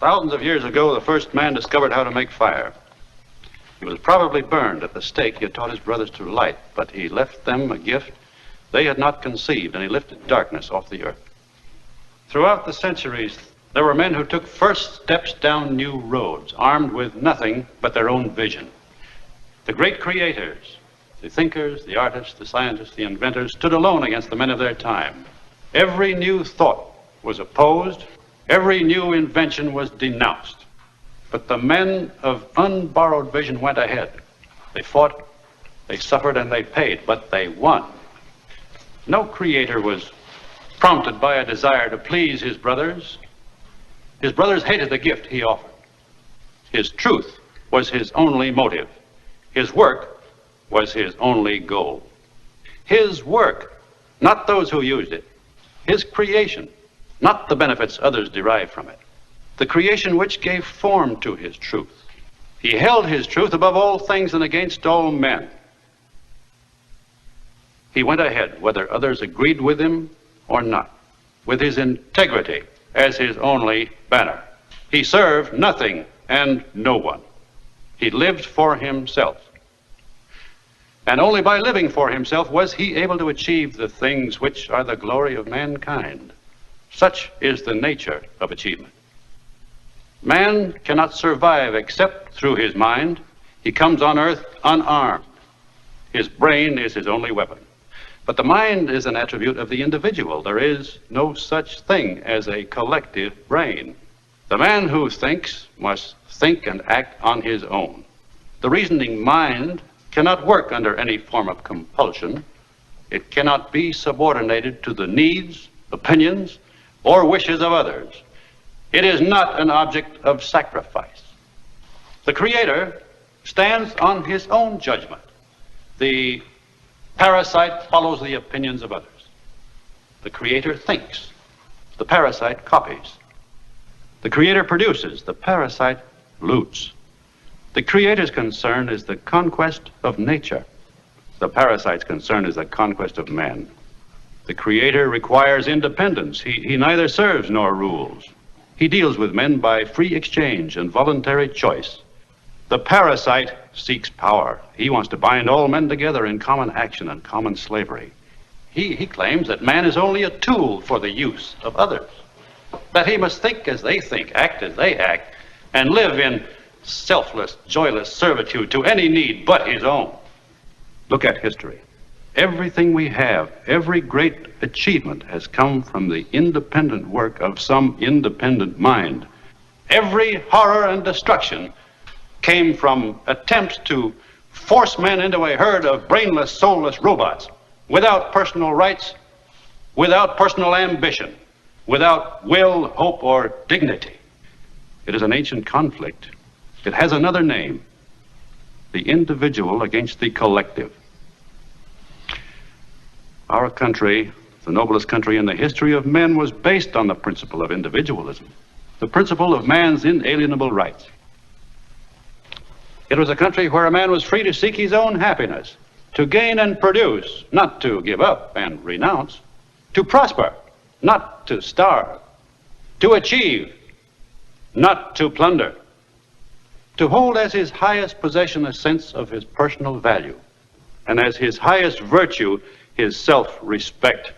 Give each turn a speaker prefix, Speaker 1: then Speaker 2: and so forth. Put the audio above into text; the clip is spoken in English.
Speaker 1: Thousands of years ago, the first man discovered how to make fire. He was probably burned at the stake he had taught his brothers to light, but he left them a gift they had not conceived, and he lifted darkness off the earth. Throughout the centuries, there were men who took first steps down new roads, armed with nothing but their own vision. The great creators, the thinkers, the artists, the scientists, the inventors, stood alone against the men of their time. Every new thought was opposed. Every new invention was denounced. But the men of unborrowed vision went ahead. They fought, they suffered, and they paid, but they won. No creator was prompted by a desire to please his brothers. His brothers hated the gift he offered. His truth was his only motive. His work was his only goal. His work, not those who used it. His creation, not the benefits others derived from it. The creation which gave form to his truth. He held his truth above all things and against all men. He went ahead, whether others agreed with him or not, with his integrity as his only banner. He served nothing and no one. He lived for himself. And only by living for himself was he able to achieve the things which are the glory of mankind. Such is the nature of achievement. Man cannot survive except through his mind. He comes on earth unarmed. His brain is his only weapon. But the mind is an attribute of the individual. There is no such thing as a collective brain. The man who thinks must think and act on his own. The reasoning mind cannot work under any form of compulsion. It cannot be subordinated to the needs, opinions, or wishes of others. It is not an object of sacrifice. The Creator stands on his own judgment. The parasite follows the opinions of others. The Creator thinks. The parasite copies. The Creator produces. The parasite loots. The Creator's concern is the conquest of nature. The parasite's concern is the conquest of man. The Creator requires independence. He neither serves nor rules. He deals with men by free exchange and voluntary choice. The parasite seeks power. He wants to bind all men together in common action and common slavery. He claims that man is only a tool for the use of others, that he must think as they think, act as they act, and live in selfless, joyless servitude to any need but his own. Look at history. Everything we have, every great achievement has come from the independent work of some independent mind. Every horror and destruction came from attempts to force men into a herd of brainless, soulless robots without personal rights, without personal ambition, without will, hope, or dignity. It is an ancient conflict. It has another name: the individual against the collective. Our country, the noblest country in the history of men, was based on the principle of individualism, the principle of man's inalienable rights. It was a country where a man was free to seek his own happiness, to gain and produce, not to give up and renounce, to prosper, not to starve, to achieve, not to plunder, to hold as his highest possession a sense of his personal value, and as his highest virtue his self-respect.